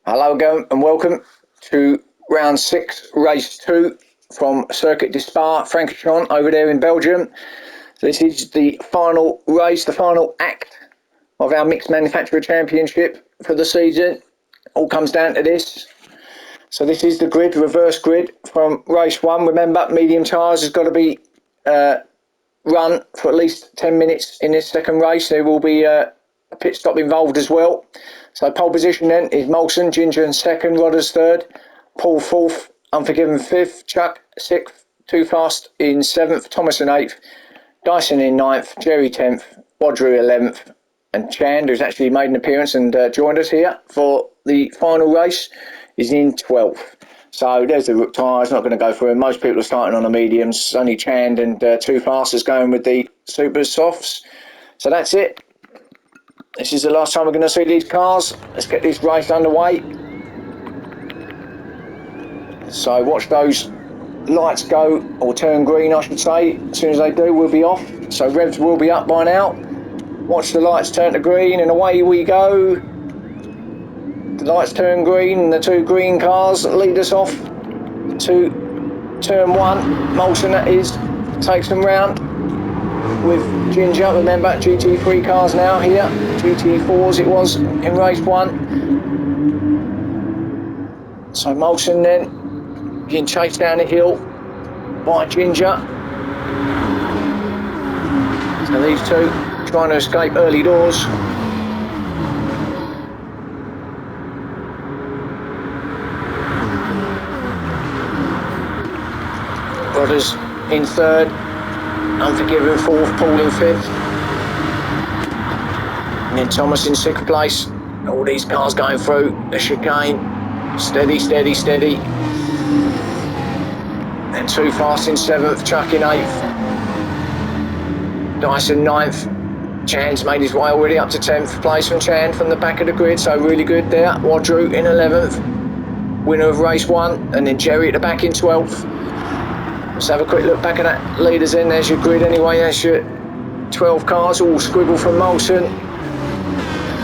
Hello again and welcome to round 6, race 2 from Circuit de Spa, Francorchamps over there in Belgium. This is the final race, the final act of our Mixed Manufacturer Championship for the season. All comes down to this. So this is the grid, reverse grid from race 1. Remember, medium tyres has got to be run for at least 10 minutes in this second race. There will be a pit stop involved as well. So pole position then is Molson, Ginger in second, Rodders third, Paul fourth, Unforgiven fifth, Chuck sixth, Too Fast in seventh, Thomas in eighth, Dyson in ninth, Jerry 10th, Wadru 11th, and Chand, who's actually made an appearance and joined us here for the final race, is in 12th. So there's the Rook tyres, not going to go through. Most people are starting on the mediums. Only Chand and Too Fast is going with the super softs. So that's it. This is the last time we're going to see these cars. Let's get this race underway. So watch those lights go, or turn green I should say. As soon as they do, we'll be off. So revs will be up by now. Watch the lights turn to green and away we go. The lights turn green and the two green cars lead us off to turn 1. Molson, that is, takes them round with Ginger. Remember, GT3 cars now here. GT4s it was in race 1. So Molson then being chased down the hill by Ginger. So these two trying to escape early doors. Rodders in third, Unforgiven fourth, Paul in fifth, and then Thomas in sixth place. All these cars going through the chicane, steady, steady, steady. And Too Fast in seventh, Chuck in eighth, Dyson ninth. Chand's made his way already up to 10th place from Chand from the back of the grid, so really good there. Wadru in 11th, winner of race 1, and then Jerry at the back in 12th. Let's have a quick look back at that leaders in. There's your grid anyway. There's your 12 cars, all squiggle from Molson.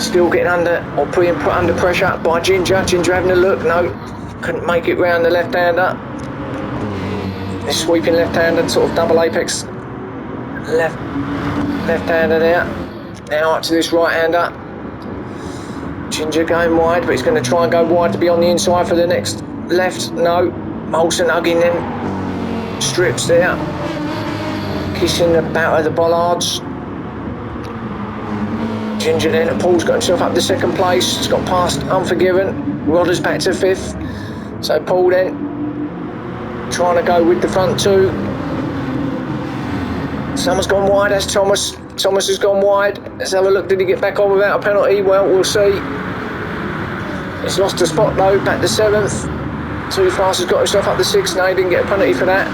Still getting under, or being put under pressure by Ginger. Ginger having a look. No, couldn't make it round the left-hander. This sweeping left-hander, sort of double apex left-hander there. Now up to this right-hander. Ginger going wide, but he's going to try and go wide to be on the inside for the next left. No, Molson hugging them strips there, kissing the back of the bollards. Ginger then, Paul's got himself up to second place. He's got past Unforgiven. Rodders back to fifth. So Paul then trying to go with the front two. Someone's gone wide, that's Thomas. Thomas has gone wide. Let's have a look, did he get back on without a penalty? Well, we'll see. He's lost a spot though, back to seventh. Too Fast has got himself up to 6th. No, he didn't get a penalty for that.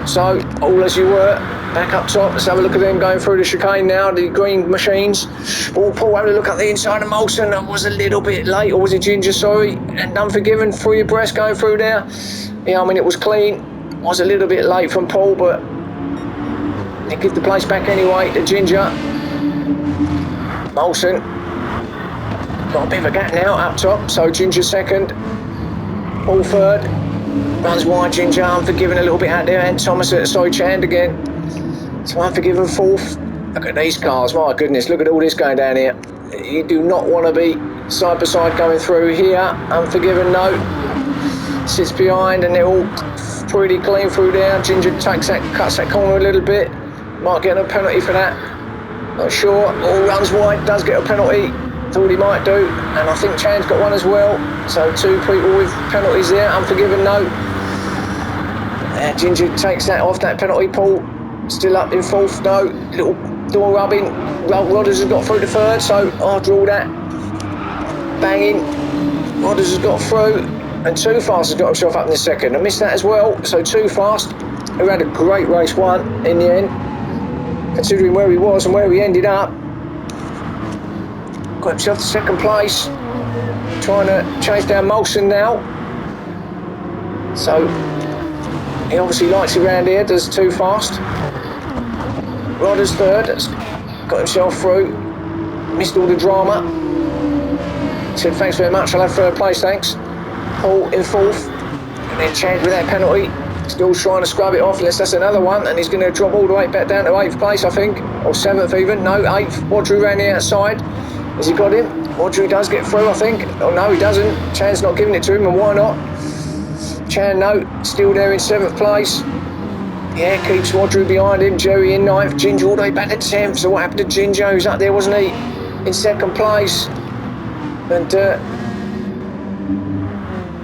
So, all as you were, back up top. Let's have a look at them going through the chicane now, the green machines. Paul having a look at the inside of Molson. That was a little bit late, or was it Ginger, sorry. And Unforgiven through your breast going through there. Yeah, I mean, it was clean. Was a little bit late from Paul, but they give the place back anyway to Ginger. Molson got a bit of a gap now up top, so Ginger second. Paul third, runs wide, Ginger, Unforgiven a little bit out there, and Thomas Chand again. So Unforgiven fourth. Look at these cars, my goodness, look at all this going down here. You do not want to be side by side going through here. Unforgiven, no. Sits behind, and they're all pretty clean through there. Ginger cuts that corner a little bit. Might get a penalty for that. Not sure. All runs wide, does get a penalty. Thought he might do, and I think Chand's got one as well. So 2 people with penalties there. Unforgiven, no. Ginger takes that off, that penalty. Paul still up in 4th, no. Little door rubbing. Rodders has got through to 3rd, so I'll draw that. Banging. Rodders has got through, and Too Fast has got himself up in the 2nd. I missed that as well. So Too Fast, who had a great race 1 in the end, considering where he was and where he ended up. Got himself to 2nd place, trying to chase down Molson now. So he obviously likes it around here, does Too Fast. Rodders 3rd, got himself through, missed all the drama. He said, thanks very much, I'll have third place, thanks. Paul in fourth, and then Chad with that penalty. Still trying to scrub it off, unless that's another one, and he's going to drop all the way back down to 8th place, I think, or 7th even. No, 8th. Wadru ran the outside. Has he got him? Wadru does get through, I think. Oh no, he doesn't. Chan's not giving it to him, and why not? Chan, no, still there in 7th place. Yeah, keeps Wadru behind him. Jerry in 9th. Ginger all the way back to 10th. So what happened to Ginger? He was up there, wasn't he? In 2nd place. And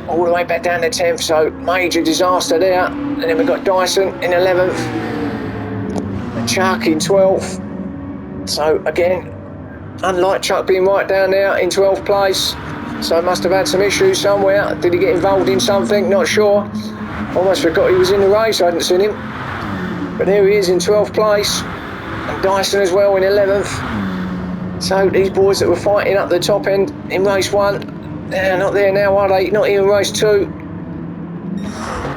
all the way back down to 10th, so major disaster there. And then we've got Dyson in 11th, and Chuck in 12th. So again, unlike Chuck being right down there in 12th place, so must have had some issues somewhere. Did he get involved in something? Not sure. Almost forgot he was in the race, I hadn't seen him. But there he is in 12th place, and Dyson as well in 11th. So these boys that were fighting up the top end in race 1, they're not there now, are they? Not even race 2.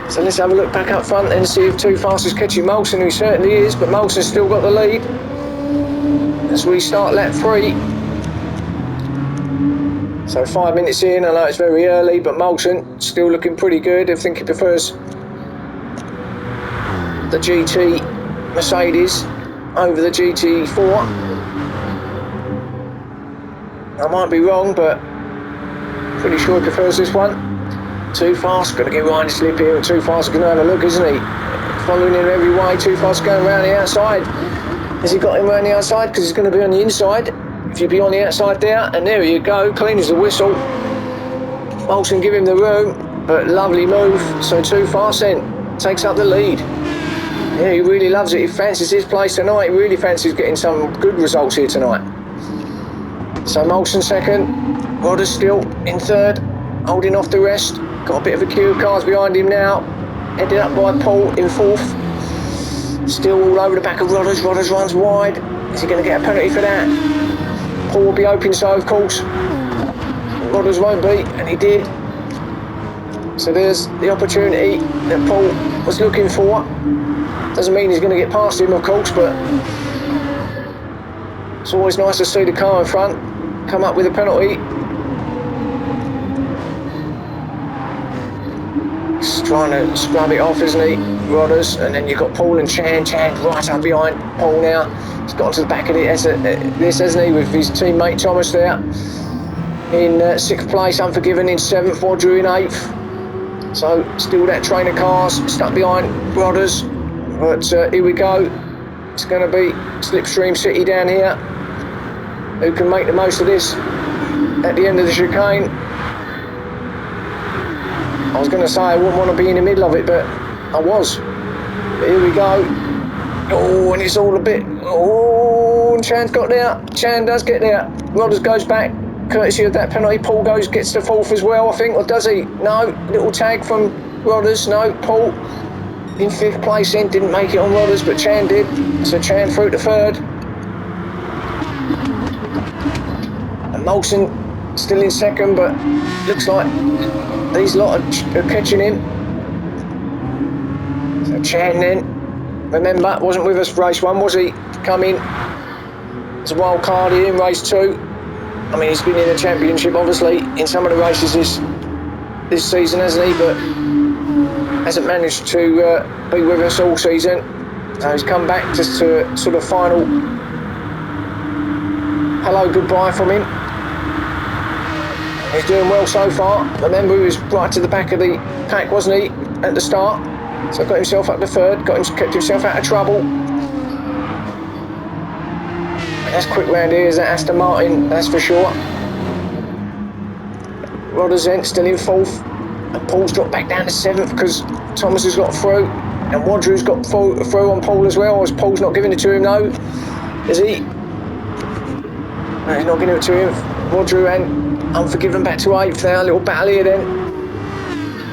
So let's have a look back up front and see if Too Fast is catching Molson, who certainly is, but Molson's still got the lead as we start lap 3. So 5 minutes in, I know it's very early, but Molson still looking pretty good. I think he prefers the GT Mercedes over the GT4. I might be wrong, but pretty sure he prefers this one. Too Fast, going to get right in slip here, and Too Fast is going to have a look, isn't he? Following him every way. Too Fast going around the outside. Has he got him around the outside? Because he's going to be on the inside. If you be on the outside there, and there you go, clean as a whistle. Molson give him the room, but lovely move. So Too Fast then takes up the lead. Yeah, he really loves it. He fancies his place tonight. He really fancies getting some good results here tonight. So Molson second, Rodders still in 3rd, holding off the rest. Got a bit of a queue of cars behind him now. Headed up by Paul in 4th. Still all over the back of Rodders. Rodders runs wide. Is he going to get a penalty for that? Paul will be hoping so, of course. Rodders won't be, and he did. So there's the opportunity that Paul was looking for. Doesn't mean he's going to get past him, of course, but it's always nice to see the car in front come up with a penalty. Just trying to scrub it off, isn't he? Rodders, and then you've got Paul and Chan. Chan right up behind Paul now. He's got to the back of this, hasn't he, with his teammate Thomas there. In 6th place, Unforgiven in 7th, Wadru in 8th. So still that train of cars stuck behind Rodders. But here we go. It's going to be Slipstream City down here. Who can make the most of this at the end of the chicane? I was going to say I wouldn't want to be in the middle of it, but I was. But here we go. Oh, and it's all a bit... Oh, and Chan's got there. Chan does get there. Rodders goes back, courtesy of that penalty. Paul gets to 4th as well, I think, or does he? No, little tag from Rodders. No, Paul in 5th place then, didn't make it on Rodders, but Chan did. So Chan through to 3rd. And Molson still in 2nd, but looks like these lot are catching him. So Chan then, remember, wasn't with us for race 1, was he? Come in as a wild card here in race 2. I mean, he's been in the championship, obviously, in some of the races this season, hasn't he? But hasn't managed to be with us all season. So he's come back just to sort of final hello, goodbye from him. He's doing well so far. Remember, he was right to the back of the pack, wasn't he, at the start? So got himself up to 3rd, kept himself out of trouble. And that's quick round here, is that Aston Martin, that's for sure. Rodders then still in 4th. And Paul's dropped back down to 7th because Thomas has got through. And Wadru's got through on Paul as well. As Paul's not giving it to him, no. Is he? No, he's not giving it to him. Wadru and Unforgiven back to 8th now. A little battle here then.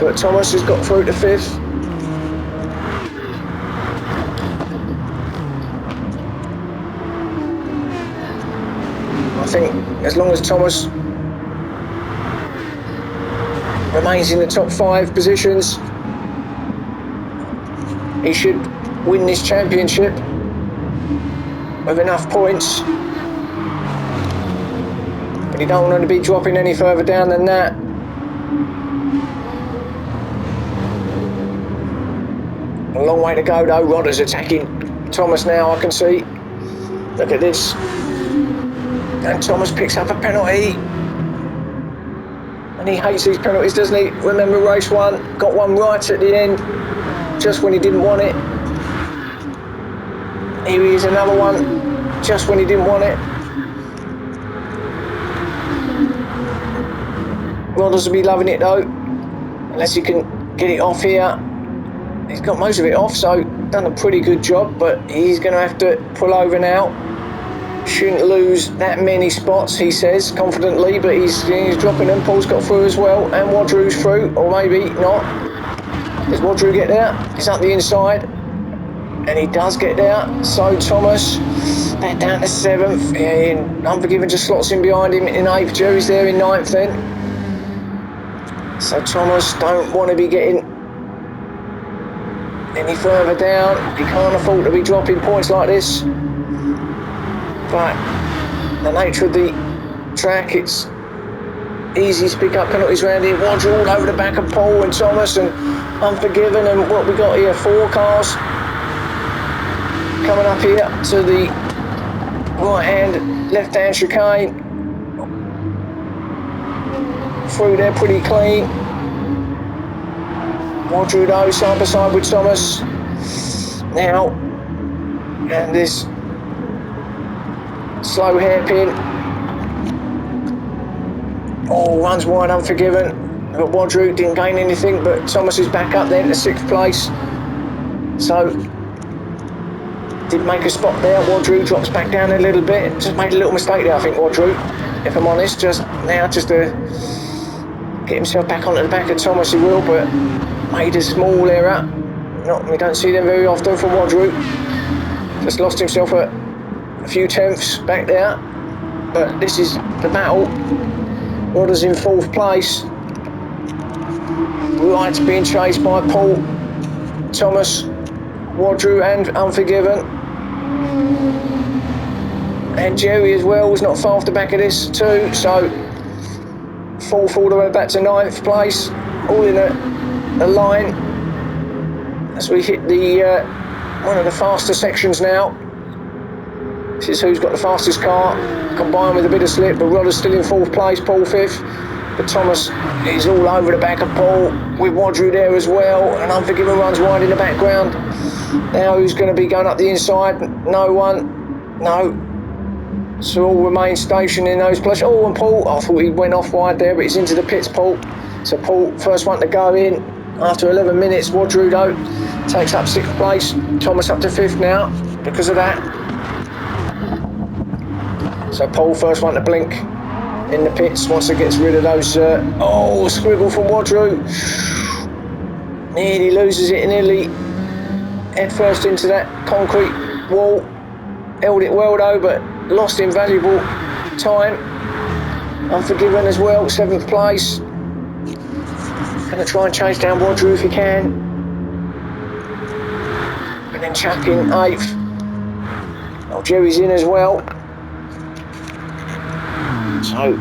But Thomas has got through to 5th. I think as long as Thomas remains in the top 5 positions, he should win this championship with enough points. but you don't want to be dropping any further down than that. A long way to go though. Rodder's attacking Thomas now, I can see. Look at this. And Thomas picks up a penalty. And he hates these penalties, doesn't he? Remember race 1, got one right at the end, just when he didn't want it. Here he is, another one, just when he didn't want it. Rodders will be loving it though, unless he can get it off here. He's got most of it off, so done a pretty good job, but he's going to have to pull over now. Shouldn't lose that many spots, he says confidently, but he's dropping them. Paul's got through as well, and Wadru's through, or maybe not. Does Wadru get there? He's up the inside, and he does get there. So Thomas, back down to 7th. Yeah, Unforgiven just slots in behind him in 8th. Jerry's there in 9th then. So Thomas don't want to be getting any further down. He can't afford to be dropping points like this. But the nature of the track, it's easy to pick up penalties around here. Wadru all over the back of Paul and Thomas and Unforgiven, and what we got here, 4 cars coming up here to the right hand, left hand chicane. Through there pretty clean. Wadru though, side by side with Thomas. Now, and this slow hairpin. Oh, runs wide, Unforgiven. But Wadru didn't gain anything, but Thomas is back up there to 6th place. So, did make a spot there. Wadru drops back down a little bit. Just made a little mistake there, I think, Wadru, if I'm honest. Just to get himself back onto the back of Thomas, he will, but made a small error. We don't see them very often from Wadru. Just lost himself a few tenths back there, but this is the battle. Rodder's in 4th place. Wright's being chased by Paul, Thomas, Wadru and Unforgiven. And Jerry as well was not far off the back of this too, so 4th all the way back to 9th place, all in a line as we hit the one of the faster sections now. This is who's got the fastest car, combined with a bit of slip, but Rodder's still in 4th place, Paul 5th. But Thomas is all over the back of Paul, with Wadru there as well, and Unforgiven runs wide in the background. Now who's going to be going up the inside? No one. No. So all remain stationed in those places. Oh, and Paul, I thought he went off wide there, but he's into the pits, Paul. So Paul, first one to go in after 11 minutes. Wadru though takes up 6th place. Thomas up to 5th now because of that. So Paul, first one to blink in the pits once it gets rid of those. Scribble from Wadru. Nearly loses it, nearly head first into that concrete wall. Held it well though, but lost invaluable time. Unforgiven as well, 7th place. Gonna try and chase down Wadru if he can. And then Chuck in 8th. Oh, Jerry's in as well. So,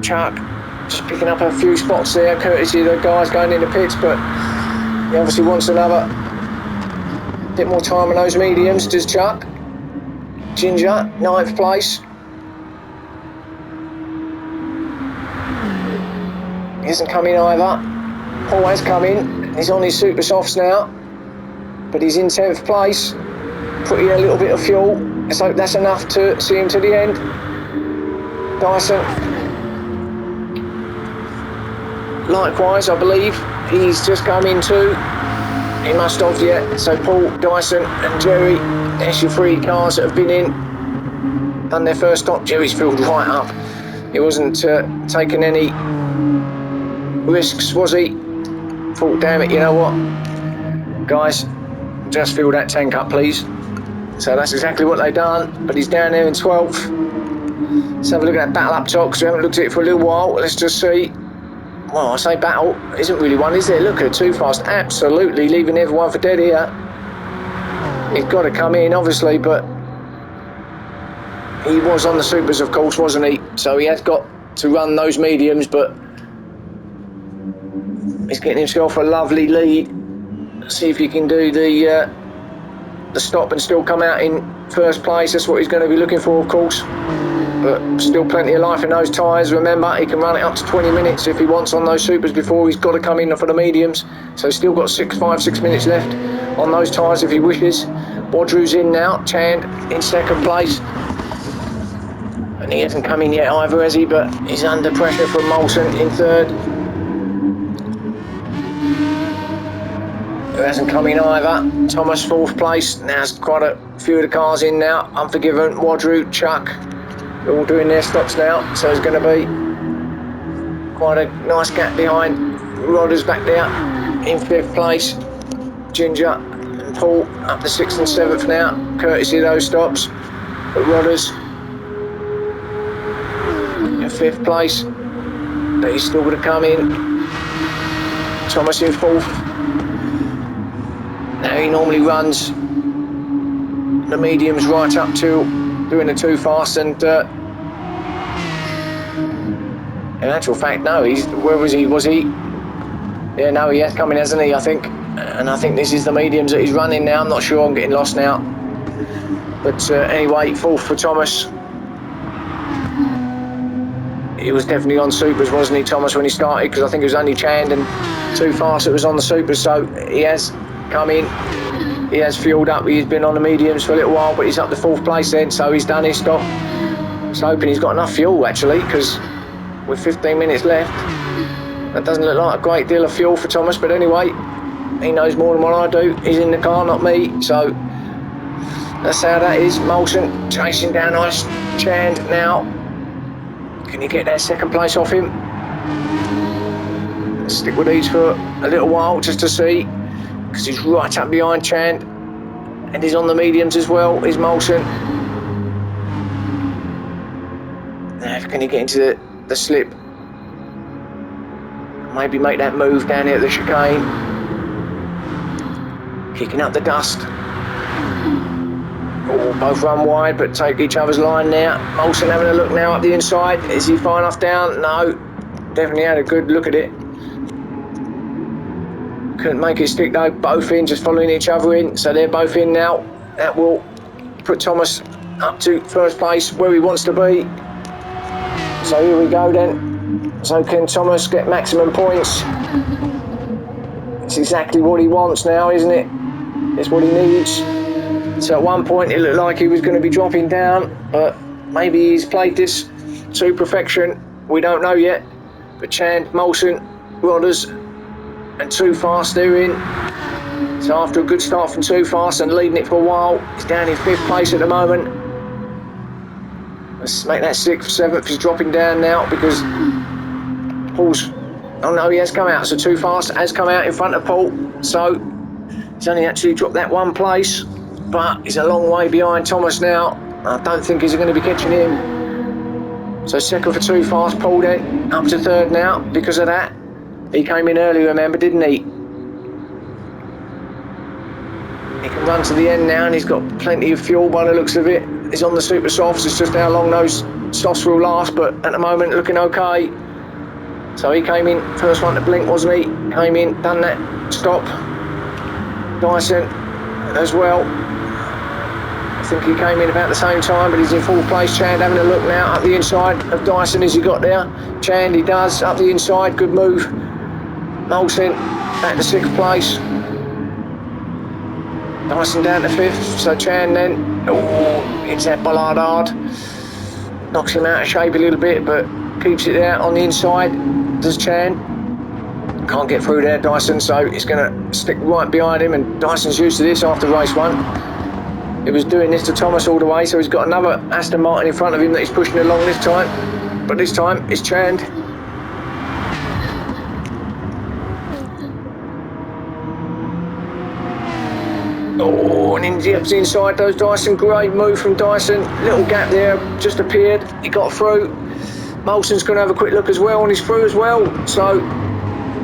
Chuck just picking up a few spots there, courtesy of the guys going in the pits, but he obviously wants another bit more time on those mediums, does Chuck. Ginger, 9th place. He hasn't come in either. Paul has come in. He's on his super softs now, but he's in 10th place. Put in a little bit of fuel. Let's hope that's enough to see him to the end. Dyson, likewise, I believe he's just come in too. He must have yet. So Paul, Dyson and Jerry, there's your 3 cars that have been in, done their first stop. Jerry's filled right up. He wasn't taking any risks, was he? Thought, damn it, you know what, guys, just fill that tank up please. So that's exactly what they done, but he's down there in 12th. Let's have a look at that battle up top, because we haven't looked at it for a little while. Let's just see. Well, I say battle, isn't really one, is there? Look at Too Fast, absolutely leaving everyone for dead here. He's got to come in, obviously, but he was on the supers, of course, wasn't he? So he has got to run those mediums, but he's getting himself a lovely lead. See if he can do the stop and still come out in first place. That's what he's going to be looking for, of course. But still plenty of life in those tyres. Remember, he can run it up to 20 minutes if he wants on those supers before he's got to come in for the mediums. So he's still got 5-6 minutes left on those tyres if he wishes. Wadru's in now. Chand in second place. And he hasn't come in yet either, has he? But he's under pressure from Molson in third. Who hasn't come in either. Thomas fourth place. Now there's quite a few of the cars in now. Unforgiven, Wadru, Chuck, they're all doing their stops now. So there's going to be quite a nice gap behind. Rodders back there in fifth place. Ginger and Paul up to sixth and seventh now, courtesy of those stops. But Rodders in fifth place. But he's still going to come in. Thomas in fourth. Now he normally runs the mediums right up to doing the too fast, and in actual fact, no, where was he? Was he? Yeah, no, he has come in, hasn't he? I think, and I think this is the mediums that he's running now. I'm not sure. I'm getting lost now. But anyway, fourth for Thomas. He was definitely on supers, wasn't he, Thomas, when he started? Because I think it was only Chand and too fast that was on the supers. So he has come in, he has fueled up, he's been on the mediums for a little while, but he's up to fourth place then, so he's done his stop. I was hoping he's got enough fuel actually, because with 15 minutes left, that doesn't look like a great deal of fuel for Thomas, but anyway, he knows more than what I do. He's in the car, not me, so that's how that is. Molson chasing down Ice Chand now. Can he get that second place off him? Let's stick with these for a little while just to see, because he's right up behind Chand and he's on the mediums as well, is Molson. Now can he get into the slip, maybe make that move down here at the chicane, kicking up the dust. Oh, both run wide but take each other's line now. Molson having a look now up the inside. Is he far enough down? No, definitely had a good look at it. Couldn't make it stick though, both in, just following each other in, so they're both in now. That will put Thomas up to first place where he wants to be. So here we go then. So can Thomas get maximum points? It's exactly what he wants now, isn't it? It's what he needs. So at one point it looked like he was going to be dropping down, but maybe he's played this to perfection. We don't know yet. But Chand, Molson, Rodders and Too Fast they're in. So after a good start from Too Fast and leading it for a while, he's down in fifth place at the moment. Let's make that sixth, seventh. He's dropping down now because Paul's, oh no, he has come out. So Too Fast has come out in front of Paul. So he's only actually dropped that one place, but he's a long way behind Thomas now. I don't think he's going to be catching him. So second for Too Fast, Paul then up to third now because of that. He came in early, remember, didn't he? He can run to the end now and he's got plenty of fuel by the looks of it. He's on the super softs, it's just how long those softs will last, but at the moment looking okay. So he came in, first one to blink, wasn't he? Came in, done that stop. Dyson as well. I think he came in about the same time, but he's in fourth place. Chand having a look now up the inside of Dyson. Has he got there? Chand, he does, up the inside, good move. Molson back to sixth place. Dyson down to fifth, so Chand then, oh, hits that bollard hard. Knocks him out of shape a little bit, but keeps it there on the inside, does Chand. Can't get through there, Dyson, so he's going to stick right behind him, and Dyson's used to this after race one. He was doing this to Thomas all the way, so he's got another Aston Martin in front of him that he's pushing along this time, but this time it's Chand. Oh, and in the inside those Dyson, great move from Dyson, little gap there, just appeared, he got through. Molson's going to have a quick look as well, and he's through as well, so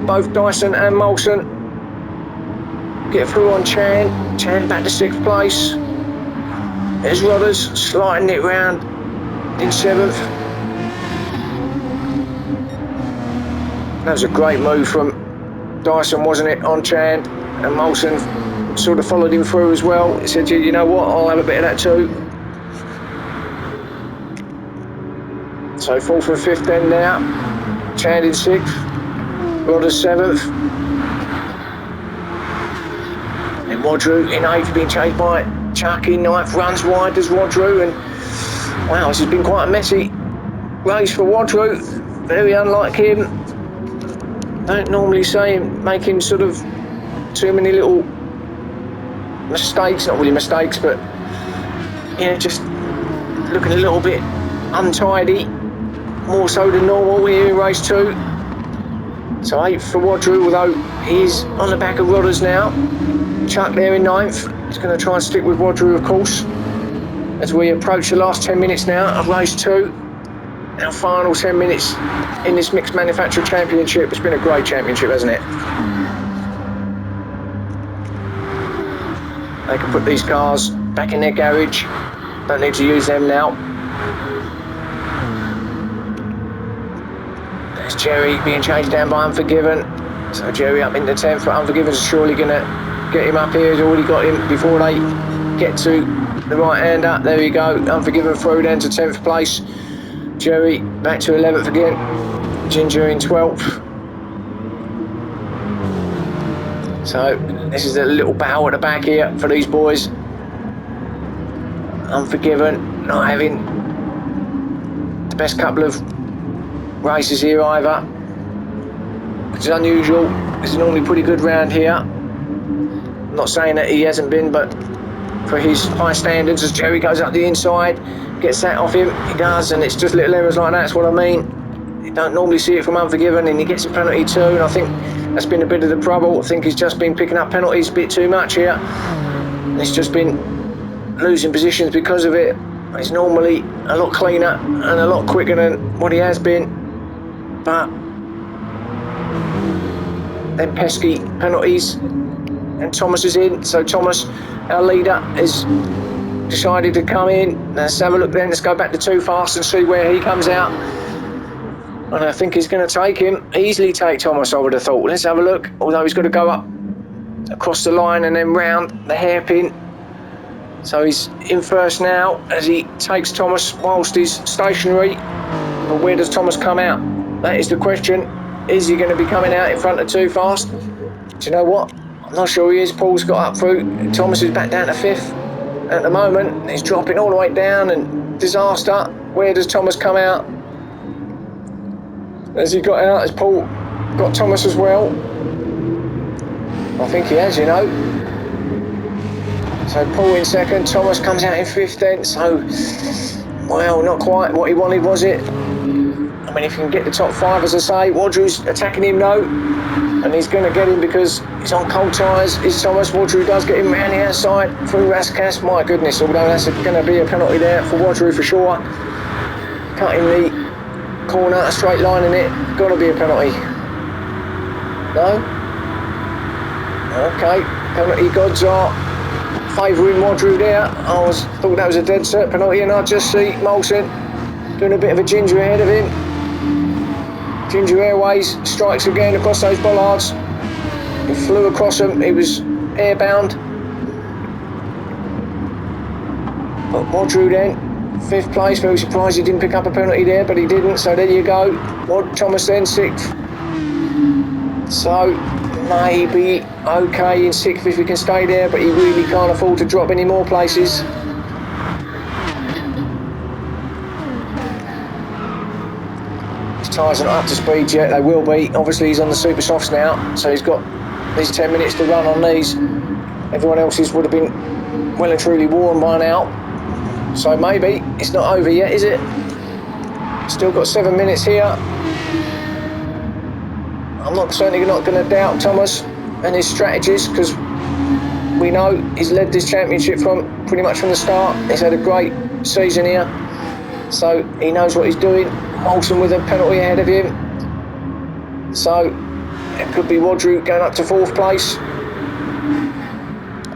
both Dyson and Molson get through on Chand. Chand back to sixth place. There's Rodders sliding it round in seventh. That was a great move from Dyson, wasn't it, on Chand, and Molson sort of followed him through as well. He said, you know what, I'll have a bit of that too. So 4th and 5th then now. Chand in 6th, Rodders 7th. And Wadru in 8th, being chased by Chuck in 9th, runs wide as Wadru, and wow, this has been quite a messy race for Wadru. Very unlike him. Don't normally see him making sort of too many little mistakes, not really mistakes, but yeah, just looking a little bit untidy, more so than normal here in race 2. So 8th for Wadru, although he is on the back of Rodders now. Chuck there in 9th. He's going to try and stick with Wadru, of course, as we approach the last 10 minutes now of race 2. Our final 10 minutes in this Mixed Manufacturer Championship. It's been a great championship, hasn't it? They can put these cars back in their garage. Don't need to use them now. There's Jerry being chased down by Unforgiven. So Jerry up into 10th, but Unforgiven's surely going to get him up here. He's already got him before they get to the right hander. There you go. Unforgiven through then to 10th place. Jerry back to 11th again. Ginger in 12th. So this is a little battle at the back here for these boys. Unforgiven not having the best couple of races here either, which is unusual. It's normally pretty good round here. I'm not saying that he hasn't been, but for his high standards, as Jerry goes up the inside, gets that off him, he does, and it's just little errors like that, that's what I mean. You don't normally see it from Unforgiven, and he gets a penalty too, and I think that's been a bit of the trouble. I think he's just been picking up penalties a bit too much here. He's just been losing positions because of it. He's normally a lot cleaner and a lot quicker than what he has been, but then pesky penalties, and Thomas is in. So Thomas, our leader, has decided to come in. Let's have a look then. Let's go back to Too Fast and see where he comes out. And I think he's going to take him, easily take Thomas, I would have thought. Let's have a look. Although he's got to go up across the line and then round the hairpin. So he's in first now as he takes Thomas whilst he's stationary. But where does Thomas come out? That is the question. Is he going to be coming out in front of Too Fast? Do you know what? I'm not sure he is. Paul's got up through. Thomas is back down to 5th at the moment. He's dropping all the way down, and disaster. Where does Thomas come out? Has he got out? Has Paul got Thomas as well? I think he has, you know. So Paul in 2nd, Thomas comes out in 5th then. So, well, not quite what he wanted, was it? I mean, if you can get the top 5, as I say, Wadru's attacking him, no. And he's going to get him because he's on cold tyres. Is Thomas. Wadru does get him round the outside through Raskas. My goodness, although that's going to be a penalty there for Wadru for sure. Cutting the corner, a straight line in it, got to be a penalty. No? Okay, penalty gods are favouring Wadru there. I thought that was a dead cert penalty, and I just see Molson doing a bit of a ginger ahead of him. Ginger Airways strikes again across those bollards. He flew across them, he was airbound. But Wadru then, 5th place, very surprised he didn't pick up a penalty there, but he didn't, so there you go. Thomas then 6th. So maybe okay in 6th if he can stay there, but he really can't afford to drop any more places. His tyres are not up to speed yet, they will be. Obviously he's on the super softs now, so he's got these 10 minutes to run on these. Everyone else's would have been well and truly worn by now. So maybe it's not over yet, is it? Still got 7 minutes here. I'm certainly not going to doubt Thomas and his strategies, because we know he's led this championship from pretty much from the start. He's had a great season here, so he knows what he's doing. Molson with a penalty ahead of him, so it could be Wadru going up to 4th place.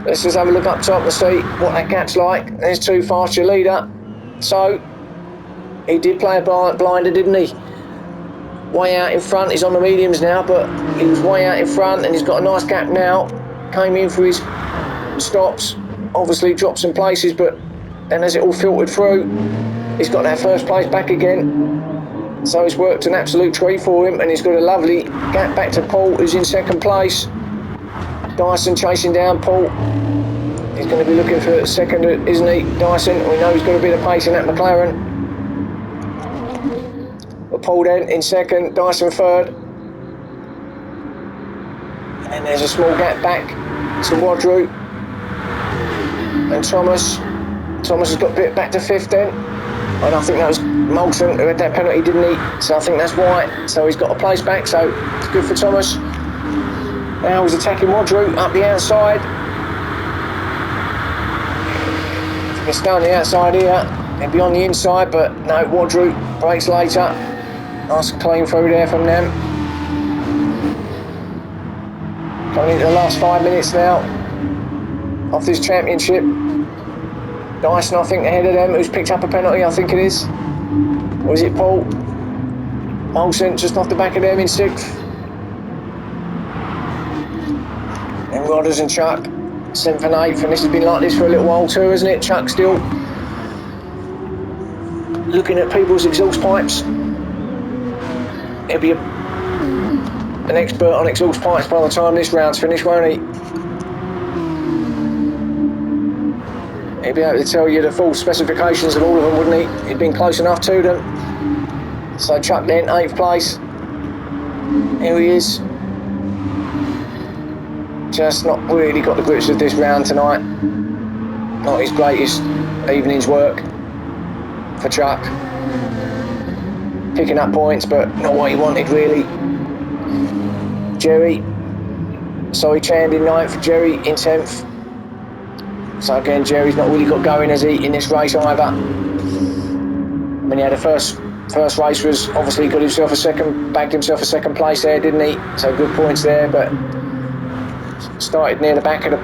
Let's just have a look up top and see what that gap's like. There's Too Fast, your leader. So he did play a blinder, didn't he? way out in front. He's on the mediums now, but he was way out in front, and he's got a nice gap now. Came in for his stops, obviously dropped some places, but then as it all filtered through, he's got that first place back again. So it's worked an absolute treat for him, and he's got a lovely gap back to Paul, who's in second place. Dyson chasing down Paul. He's going to be looking for second, isn't he, Dyson? We know he's got a bit of pace in that McLaren. But Paul then in second, Dyson third. And then there's a small gap back to Wadru and Thomas. Thomas has got a bit back to fifth then. And I think that was Molson who had that penalty, didn't he? So I think that's why. So he's got a place back, so it's good for Thomas. Now he's attacking Wadru up the outside. It's down the outside here, and be on the inside, but no, Wadru breaks later. Nice clean through there from them. Coming into the last 5 minutes now of this championship. Dyson, I think, ahead of them, who's picked up a penalty, I think it is. Or is it Paul? Molson just off the back of them in sixth. And Rodders and Chuck, 7th and 8th, and this has been like this for a little while too, hasn't it? Chuck still looking at people's exhaust pipes. He'll be an expert on exhaust pipes by the time this round's finished, won't he? He'll be able to tell you the full specifications of all of them, wouldn't he? He'd been close enough to them. So Chuck then, 8th place. Here he is. Just not really got the grips with this round tonight. Not his greatest evening's work for Chuck. Picking up points, but not what he wanted really. Jerry, sorry, Chand in 9th, Jerry in 10th. So again, Jerry's not really got going, has he, in this race either. I mean, yeah, the first race was obviously got himself a second, bagged himself a second place there, didn't he? So good points there, but started near the back of the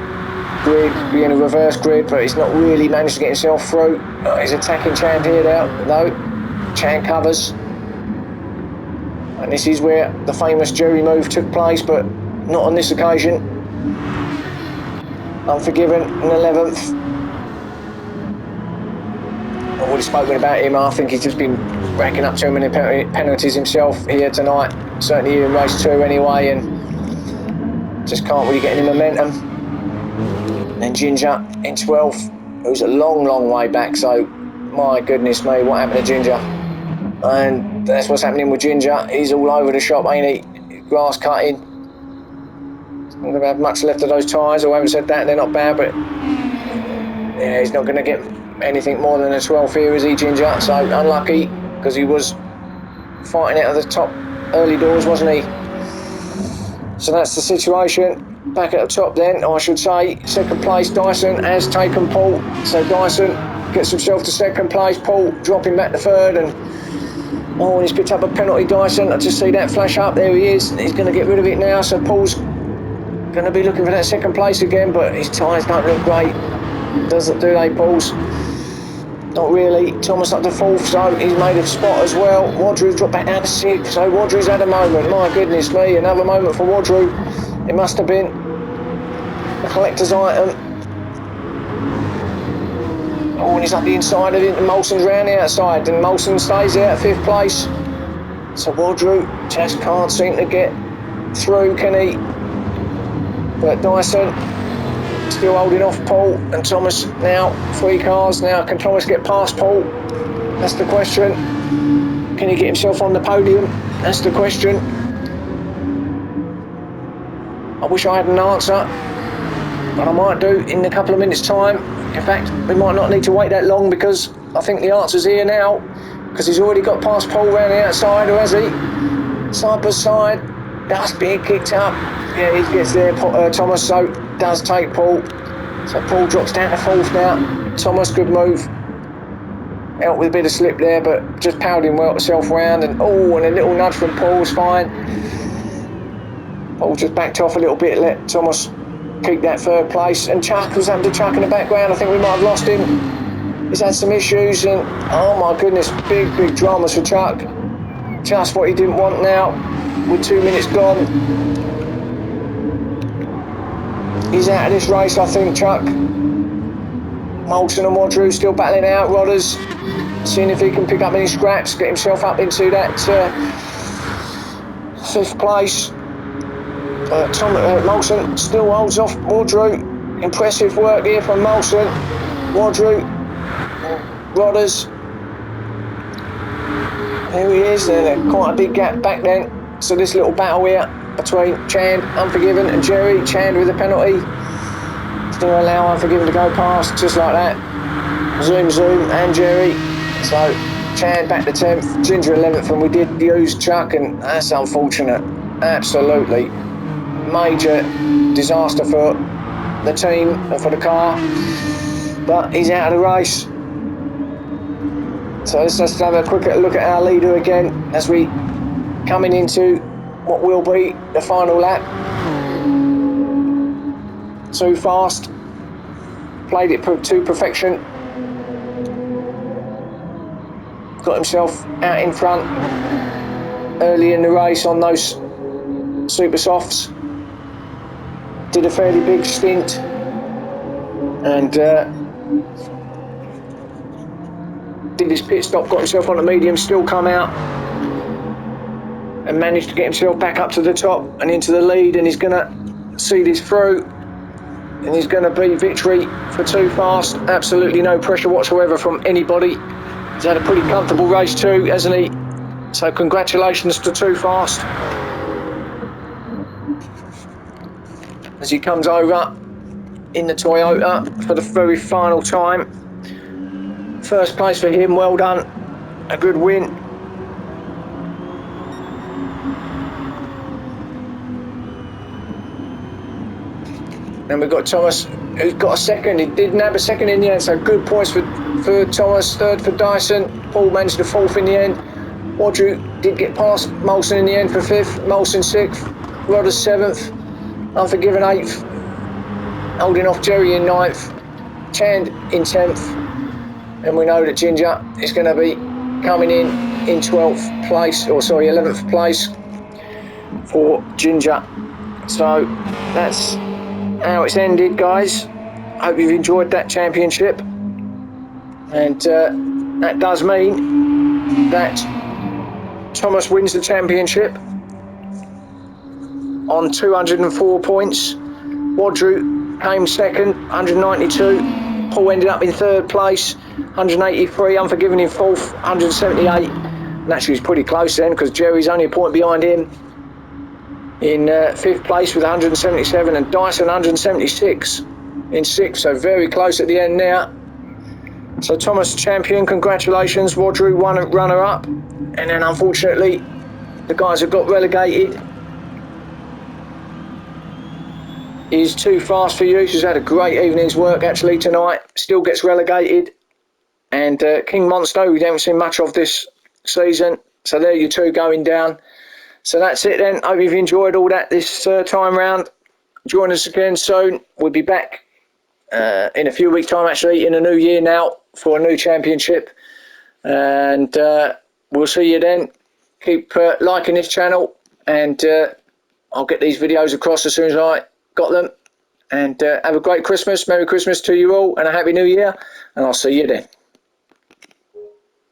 grid, being a reverse grid, but he's not really managed to get himself through. He's attacking Chand here now. No, Chand covers. And this is where the famous Jerry move took place, but not on this occasion. Unforgiven in 11th. I've already spoken about him. I think he's just been racking up too many penalties himself here tonight. Certainly here in race 2 anyway, and just can't really get any momentum. And then Ginger in 12th, who's a long way back, so my goodness me, what happened to Ginger? And that's what's happening with Ginger. He's all over the shop, ain't he? Grass cutting. He's not going to have much left of those tyres, or I haven't said that, they're not bad, but yeah, he's not going to get anything more than a 12th here, is he, Ginger? So unlucky, because he was fighting out of the top early doors, wasn't he? So that's the situation. Back at the top then, I should say, second place Dyson has taken Paul. So Dyson gets himself to second place, Paul dropping back to third, and oh, and he's picked up a penalty, Dyson. I just see that flash up, there he is. He's going to get rid of it now, so Paul's going to be looking for that second place again, but his tyres don't look great. Doesn't do they, Paul's? Not really. Thomas up to 4th, so he's made a spot as well. Wadru's dropped back down to 6th, so Wadru's had a moment. My goodness me, another moment for Wadru. It must have been a collector's item. Oh, and he's up the inside of it, and Molson's round the outside, and Molson stays there at 5th place. So Wadru just can't seem to get through, can he? But Dyson still holding off Paul, and Thomas now 3 cars. Now, can Thomas get past Paul? That's the question. Can he get himself on the podium? That's the question. I wish I had an answer, but I might do in a couple of minutes' time. In fact, we might not need to wait that long, because I think the answer's here now, because he's already got past Paul round the outside, or has he? Side by side, dust being kicked up. Yeah, he gets there, Thomas, so does take Paul. So Paul drops down to 4th now. Thomas, good move. Out with a bit of slip there, but just powered himself round, and oh, and a little nudge from Paul's fine. Paul just backed off a little bit, let Thomas keep that 3rd place. And Chuck, was happened to Chuck in the background? I think we might have lost him. He's had some issues, and oh my goodness, big dramas for Chuck. just what he didn't want now, with 2 minutes gone. He's out of this race, I think, Chuck. Moulton and Wadru still battling out. Rodders seeing if he can pick up any scraps, get himself up into that 5th place. Moulton still holds off Wadru. Impressive work here from Moulton. Wadru, Rodders. Here he is, and quite a big gap back then. So this little battle here between Chand, Unforgiven, and Jerry. Chand with a penalty. Still allow Unforgiven to go past, just like that. Zoom, and Jerry. So Chand back to 10th, Ginger 11th, and we did use Chuck, and that's unfortunate. Absolutely. Major disaster for the team and for the car. But he's out of the race. So let's just have a quick look at our leader again as we coming into what will be the final lap. Too fast, played it to perfection, got himself out in front early in the race on those super softs, did a fairly big stint, and did his pit stop, got himself on the medium, still come out and managed to get himself back up to the top and into the lead, and he's going to see this through. And he's going to be victory for Too Fast. Absolutely no pressure whatsoever from anybody. He's had a pretty comfortable race too, hasn't he? So congratulations to Too Fast as he comes over in the Toyota for the very final time. First place for him, well done. A good win. And we've got Thomas, who's got a second. He did nab a second in the end, so good points for Thomas. 3rd for Dyson. Paul managed the 4th in the end. Wadru did get past Moulton in the end for 5th. Moulton 6th. Rodders 7th. Unforgiven 8th. Holding off Jerry in 9th. Chand in 10th. And we know that Ginger is going to be coming in 12th place, or sorry, 11th place for Ginger. So that's how it's ended, guys. Hope you've enjoyed that championship, and that does mean that Thomas wins the championship on 204 points. Wadru came second, 192. Paul ended up in 3rd place, 183. Unforgiven in 4th, 178. And actually, it's pretty close then, because Jerry's only a point behind him in 5th place with 177, and Dyson 176 in 6th, so very close at the end now. So Thomas champion, congratulations. Wadru runner-up, and then unfortunately the guys that got relegated is Too Fast for You, who's had a great evening's work actually tonight, still gets relegated, and King Monster, we haven't seen much of this season, so there you two going down. So that's it then. Hope you've enjoyed all that this time round. Join us again soon. We'll be back in a few weeks' time, actually, in a new year now for a new championship. And we'll see you then. Keep liking this channel, and I'll get these videos across as soon as I got them. And have a great Christmas. Merry Christmas to you all, and a Happy New Year. And I'll see you then.